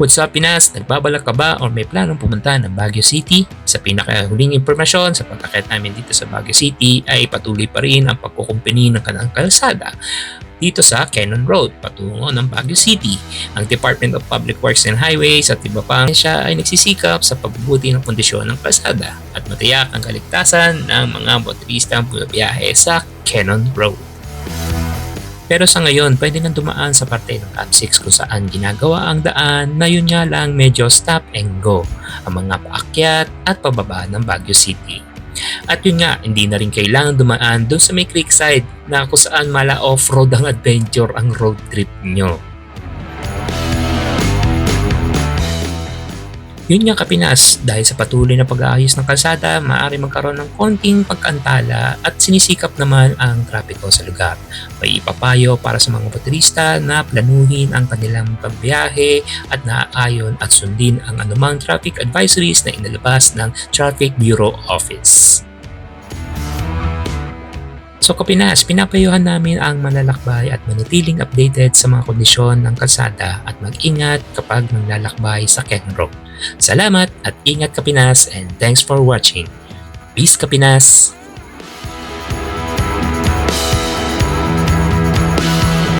What's up Pinas? Nagbabalak ka ba o may planong pumunta ng Baguio City? Sa pinakahuling impormasyon sa pagkakit namin dito sa Baguio City ay patuloy pa rin ang pagkukumpuni ng kanilang kalsada dito sa Cannon Road patungo ng Baguio City. Ang Department of Public Works and Highways at iba pang siya ay nagsisikap sa pagbubuti ng kondisyon ng kalsada at matiyak ang kaligtasan ng mga motoristang bumabiyahe sa Cannon Road. Pero sa ngayon, pwede nang dumaan sa parte ng Cap 6 kung saan ginagawa ang daan na yun nga lang medyo stop and go ang mga paakyat at pababa ng Baguio City. At yun nga, hindi na rin kailangan dumaan doon sa may creekside na kung saan mala off-road ang adventure ang road trip nyo. Yun nga Kapinas, dahil sa patuloy na pag-aayos ng kalsada, maaari magkaroon ng konting pagkantala at sinisikap naman ang trapiko sa lugar. May ipapayo para sa mga motorista na planuhin ang kanilang pagbiyahe at naaayon at sundin ang anumang traffic advisories na inilabas ng Traffic Bureau Office. So Kapinas, pinapayuhan namin ang manlalakbay at manatiling updated sa mga kondisyon ng kalsada at mag-ingat kapag maglalakbay sa Cannon Road. Salamat at ingat Kapinas and thanks for watching. Peace Kapinas!